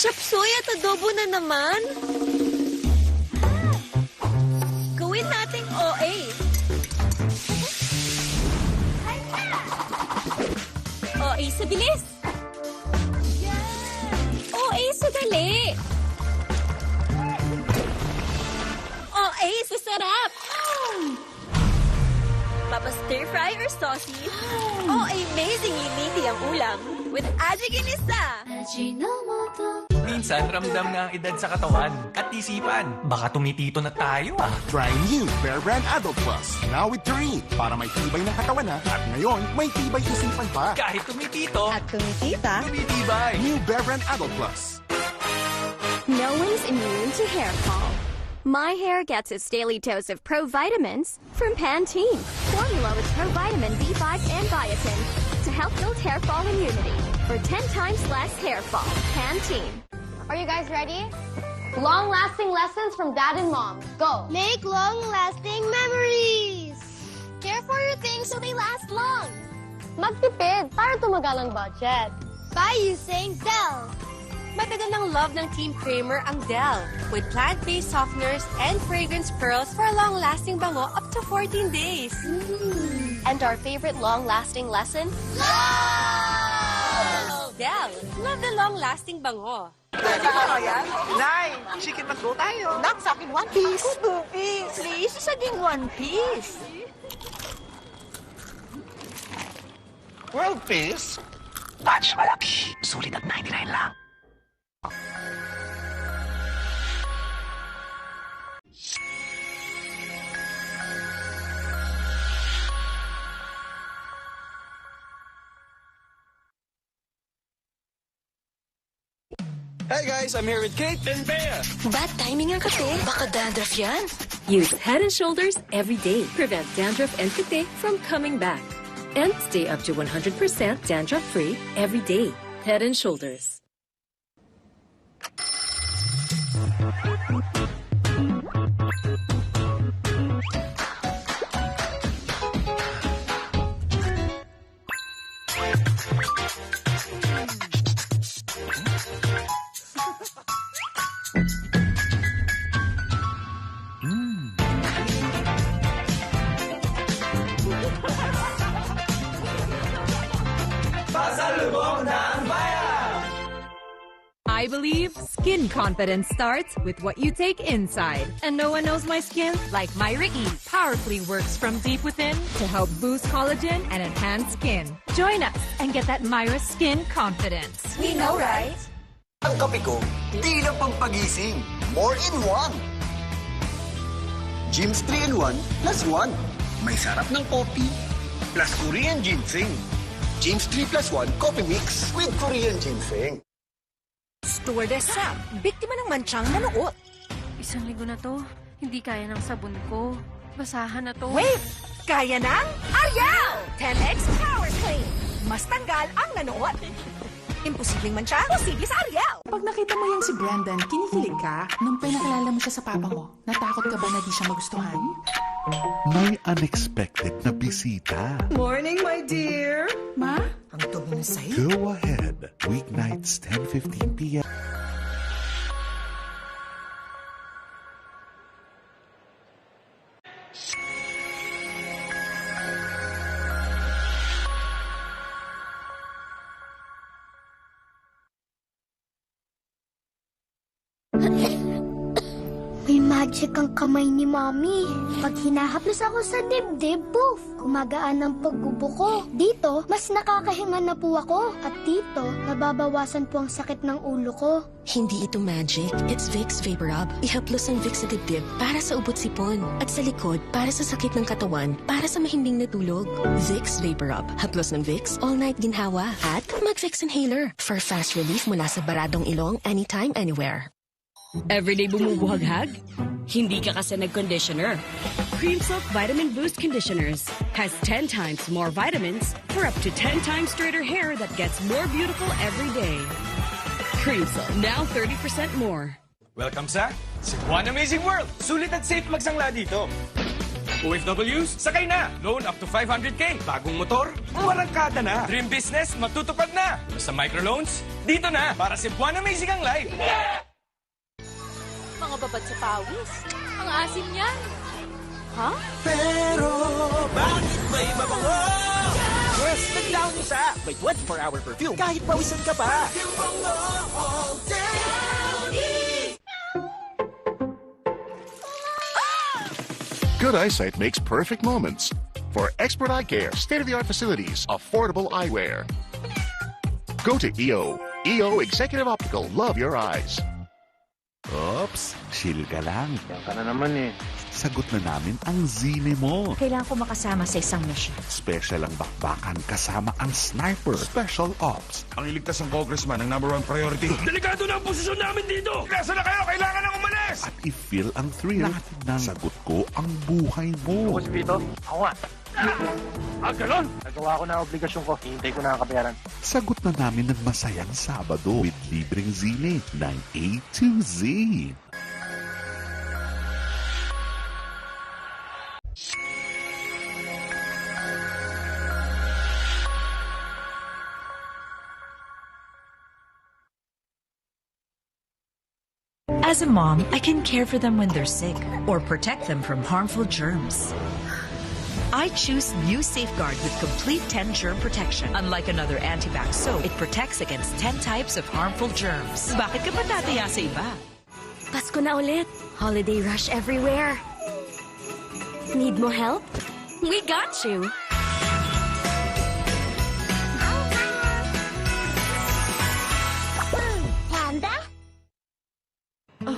Chapsuy at adobo na naman. Gawin nating OA. OA sa bilis. OA sa dali. OA sa sarap. Papa stir fry or saucy? OA amazingly meaty ang ulam with Aji Ginisa. Minsan, ramdam na ang edad sa katawan at isipan. Baka tumitito na tayo ah. Try new Bear Brand Adult Plus. Now with Taurine. Para may tibay ng katawan na. At ngayon, may tibay isipan pa. Kahit tumitito, At tumitita, tumitibay. New Bear Brand Adult Plus. No one's immune to hair fall. My hair gets its daily dose of provitamins from Pantene. Formula with provitamin B5 and biotin to help build hair fall immunity for 10 times less hair fall. Pantene. Are you guys ready? Long-lasting lessons from Dad and Mom. Go! Make long-lasting memories! Care for your things so they last long. Magtipid para tumagal ang budget. By using Dell. Matagal ng love ng Team Kramer ang Dell with plant-based softeners and fragrance pearls for a long-lasting bango up to 14 days. And our favorite long-lasting lesson? Dell, love the long-lasting bango. Nay, chicken na go tayo. Nak, sa akin one piece. Ako, 2 piece. Please, saging 1 piece. World piece? Batch malaki. Sulit at 99 lang. Hey guys, I'm here with Kate and Bea. Bad timing ang kape. Baka dandruff yan. Use Head & Shoulders every day. Prevent dandruff and kate from coming back. And stay up to 100% dandruff-free every day. Head & Shoulders. I believe skin confidence starts with what you take inside. And no one knows my skin like Myra E. Powerfully works from deep within to help boost collagen and enhance skin. Join us and get that Myra skin confidence. We know, right? Ang kape ko, di lang pampagising. More in one. Gyms 3-in-1 plus 1. May sarap ng coffee plus Korean ginseng. Gyms 3 plus 1 coffee mix with Korean ginseng. Stewardess Sam, biktima ng mansyang manuot. Isang linggo na to, hindi kaya ng sabon ko. Basahan na to. Wait! Kaya ng Ariel! 10X Power Clean. Mas tanggal ang nanuot. Imposibleng mansya, posible sa Ariel. Pag nakita mo yung si Brandon, kinikilig ka? Nung pinakilala mo siya sa papa mo, natakot ka ba na di siya magustuhan? May unexpected na bisita. Morning, my dear! Ma? Ang dumi ng sa'yo. Go ahead. Weeknights 10:15 p.m. May magic ang kamay ni Mami. Pag hinahaplos ako sa dibdib, poof! Gumagaan ang paggubo ko. Dito, mas nakakahinga na po ako. At dito, nababawasan po ang sakit ng ulo ko. Hindi ito magic. It's Vicks VapoRub. Ihaplos ang Vicks sa dibdib para sa ubot sipon. At sa likod, para sa sakit ng katawan. Para sa mahimbing na tulog. Vicks VapoRub. Haplos ng Vicks, all night ginhawa. At mag-Vicks Inhaler. For fast relief mula sa baradong ilong, anytime, anywhere. Everyday bumubuhaghag? Hindi ka kasi nag-conditioner. Cream Silk Vitamin Boost Conditioners has 10 times more vitamins for up to 10 times straighter hair that gets more beautiful every day. Cream Silk, now 30% more. Welcome sa Cebuan Amazing World! Sulit at safe magsangla dito. OFWs, sakay na! Loan up to 500k. Bagong motor, warangkada na. Dream business, matutupad na. Basta microloans, dito na. Para Cebuana Amazing ang life. Mga babad sa pawis. Ang asim niyan. Ha? Pero, bakit may mabango? Yes, naglaon niyo sa may 24-hour perfume kahit pawisan ka pa. Good eyesight makes perfect moments. For expert eye care, state-of-the-art facilities, affordable eyewear. Go to EO. EO Executive Optical. Love your eyes. Oops, chill ka lang. Yan ka na naman eh. Sagot na namin ang zine mo. Kailangan ko makasama sa isang mission. Special ang bakbakan kasama ang sniper. Special Ops. Ang iligtas ng congressman ang #1 priority. Delikado na ang posisyon namin dito! Nasa na kayo? Kailangan nang umalis! At i-feel ang thrill ng sagot ko ang buhay mo. Ako si Vito. Ako nga. Ganon? Nagawa ko na ang obligasyon ko. Hihintay ko na ang kabayaran. Sagot na namin ng masayang Sabado with libreng zine ng A to Z. As a mom, I can care for them when they're sick or protect them from harmful germs. I choose New Safeguard with complete 10 germ protection. Unlike another antibac soap, it protects against 10 types of harmful germs. Bakit ka patataya sa iba? Pasko na ulit. Holiday rush everywhere. Need mo help? We got you. Panda?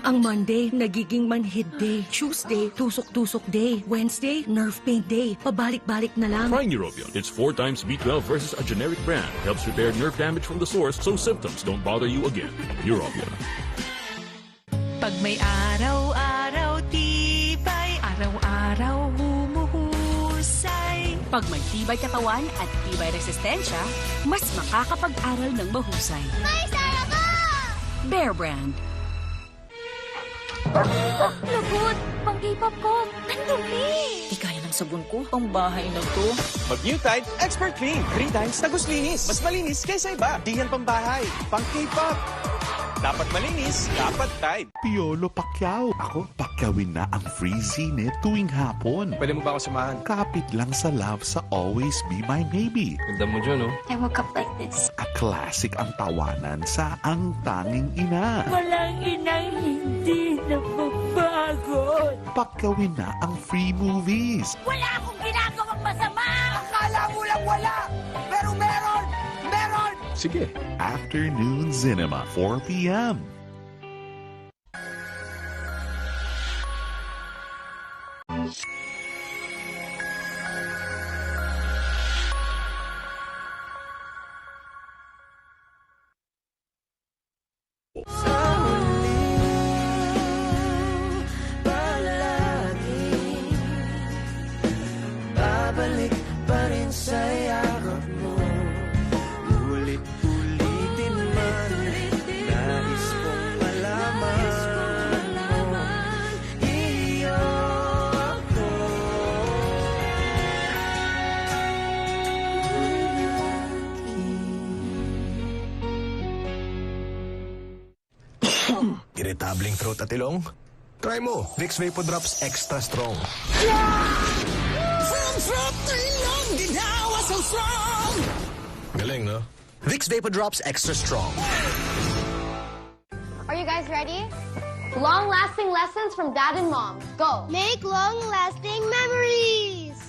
Ang Monday, nagiging manhid day. Tuesday, tusok-tusok day. Wednesday, nerve pain day. Pabalik-balik na lang. Try Neurobion. It's 4 times B12 versus a generic brand. Helps repair nerve damage from the source so symptoms don't bother you again. Neurobion. Pag may araw-araw tibay, araw-araw humuhusay. Pag may tibay katawan at tibay resistensya, mas makakapag-aral ng mahusay. May sarap ko! Bear Brand. Lagot! Pang K-pop ko! Ang dumi! Di kaya ng sabon ko. Ang bahay na to. Mag New Tide Expert Clean. 3 times tagos linis. Mas malinis kaysa iba. Di yan pambahay. Pang K-pop. Dapat malinis, dapat Tide. Piolo Pacquiao. Ako, pakyawin na ang free zine tuwing hapon. Pwede mo ba ako samahan? Kapit lang sa love sa Always Be My Maybe. Ganda mo dyan, oh. I woke up like this. A classic ang tawanan sa Ang Tanging Ina. Walang inang hindi napapagod. Pakyawin na ang free movies. Wala akong ginagawang masama! Akala mo lang wala! Pero meron! Meron! Sige. Afternoon Cinema, 4 p.m. Babalik pa rin sa yakap mo. Ulit-ulitin man. Nais kong malaman mo. Iyo ako. Irritabling throat at ilong? Try mo, Vicks Vapor Drops Extra Strong. From throat to ilong, ginawa so strong. Galing, no? Vicks Vapor Drops Extra Strong. Are you guys ready? Long-lasting lessons from Dad and Mom. Go! Make long-lasting memories!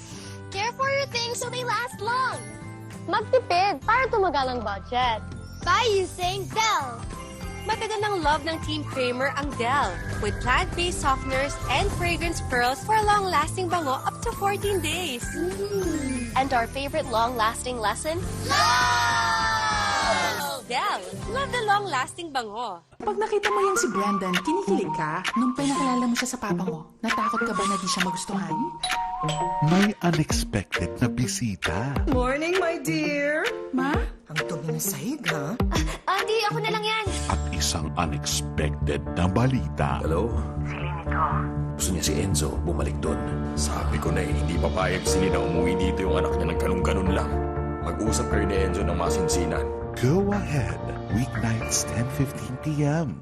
Care for your things so they last long. Magtipid para tumagal ang budget. By using Dell. Matagal ng love ng Team Kramer ang Dell with plant-based softeners and fragrance pearls for a long-lasting bango up to 14 days. And our favorite long-lasting lesson? Dell, love the long-lasting bango. Pag nakita mo yan si Brandon, kinikilig ka? Nung pinakilala mo siya sa papa mo, natakot ka ba na di siya magustuhan? May unexpected na bisita. Morning, my dear! Ma? Ang dumi ng sahig, ha? Andy, ako na lang yan. At isang unexpected na balita. Hello? Si dito. Gusto niya si Enzo bumalik doon. Sabi ko na hindi papayag si Lee na umuwi dito yung anak niya ng ganun-ganun lang. Mag-usap kayo ni Enzo ng masinsinan. Go ahead. Weeknights 10:15 p.m.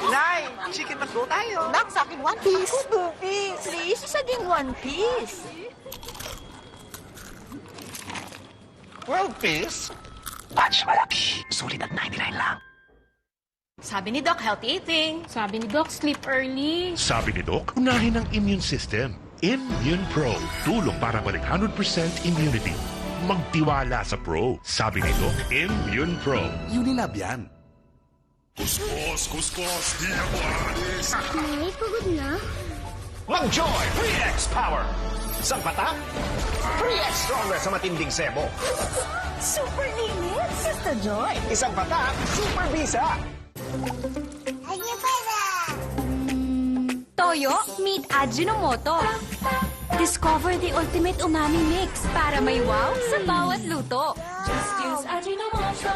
Nay, chicken McDo tayo. Nak, sa akin one piece. Boobies. Please, isa ding one piece. World piece? Batch malaki. Sulit at 99 lang. Sabi ni Doc, healthy eating. Sabi ni Doc, sleep early. Sabi ni Doc, unahin ang immune system. Immune Pro. Tulong para balik 100% immunity. Magtiwala sa Pro. Sabi ni Doc, Immune Pro. Unilab yan. Kuskus, kuskus, di ako aalis. Nay, pagod na. Mang Joy 3X Power. Isang patak, 3X stronger sa matinding sebo. Super init, Sister Joy. Isang patak, super bisa. Toyo, meet Ajinomoto. Discover the ultimate umami mix para may wow sa bawat luto. Just use Ajinomoto.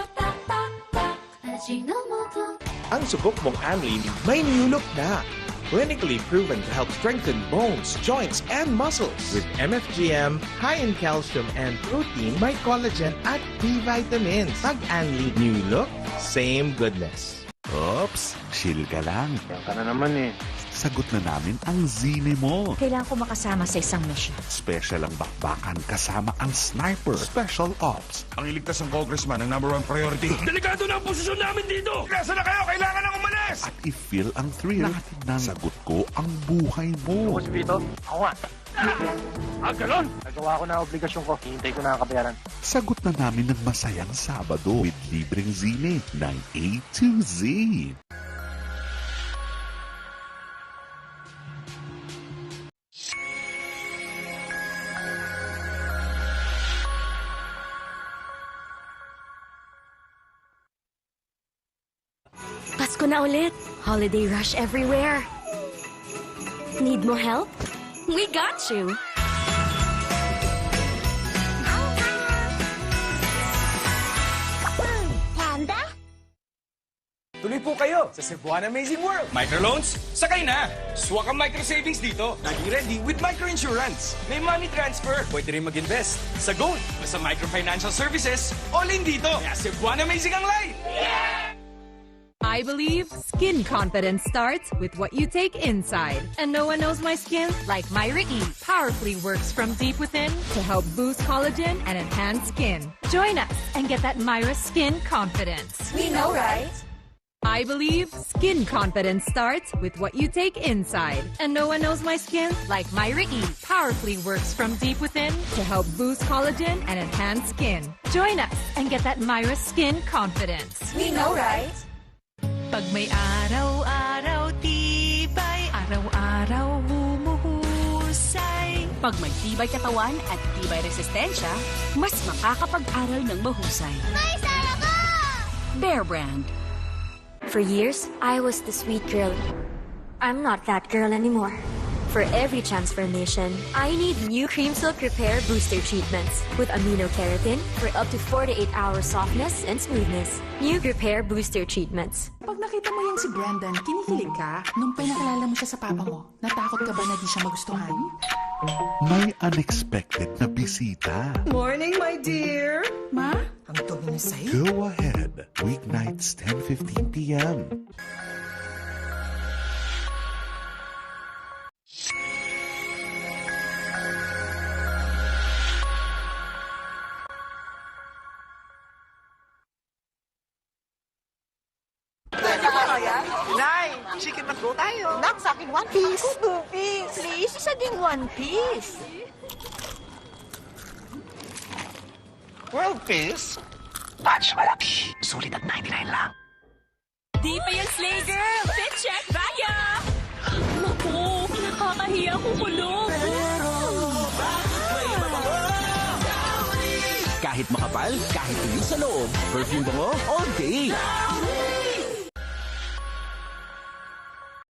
Ajinomoto. Ang subok mong Amlin may new look na. Clinically proven to help strengthen bones, joints, and muscles. With MFGM, high in calcium and protein, may collagen at B vitamins. Pag-Amlin new look, same goodness. Oops, chill ka lang. Yan ka na naman eh. Sagot na namin ang zine mo. Kailangan ko makasama sa isang mission. Special ang bakbakan kasama ang sniper. Special ops. Ang iligtas ng congressman ang #1 priority. Delikado na ang posisyon namin dito! Nasaan na kayo? Kailangan nang umalis! At i-feel ang thrill ng sagot ko ang buhay mo. Ako si Vito. Ako nga. Galon! Nagawa ko na ang obligasyon ko. Hihintay ko na ang kabayaran. Sagot na namin ng masayang Sabado with libreng zine ng A to Z. Pasko na ulit. Holiday rush everywhere. Need mo help? We got you. Panda? Tuloy po kayo sa Cebuana Amazing World. Microloans, sakay na! Swak ang micro savings dito. Lagi ready with microinsurance. May money transfer. Pwede rin mag-invest sa gold o sa microfinancial services. All in dito. Kaya Cebuana Amazing ang life! I believe skin confidence starts with what you take inside. And no one knows my skin like Myra E. Powerfully works from deep within to help boost collagen and enhance skin. Join us and get that Myra skin confidence. We know, right? I believe skin confidence starts with what you take inside. And no one knows my skin like Myra E. Powerfully works from deep within to help boost collagen and enhance skin. Join us and get that Myra skin confidence. We know, right? Pag may araw-araw tibay, araw-araw humuhusay. Pag may tibay katawan at tibay resistensya, mas makakapag-aral ng mahusay. May sarap! Bear Brand. For years, I was the sweet girl. I'm not that girl anymore. For every transformation, I need new Cream Silk Repair Booster Treatments with amino-keratin for up to 48-hour softness and smoothness. New Repair Booster Treatments. Pag nakita mo yan si Brandon, kinikilig ka? Nung pinakilala mo siya sa papa mo, natakot ka ba na di siya magustuhan? May unexpected na bisita. Morning, my dear. Ma? Ang dumi na sa'yo. Go ahead. Weeknights 10:15 p.m. Nay, chicken McDo tayo. Nak, sa akin one piece. Boobies. Please, isa ding one piece. World piece? Batch malaki. Sulit at 99 lang. Di pa yan, Slay Girl! Fit check, bagya! Naku, nakakahiya ko kulong. Kahit makapal, kahit hindi sa loob, perfume bango all day.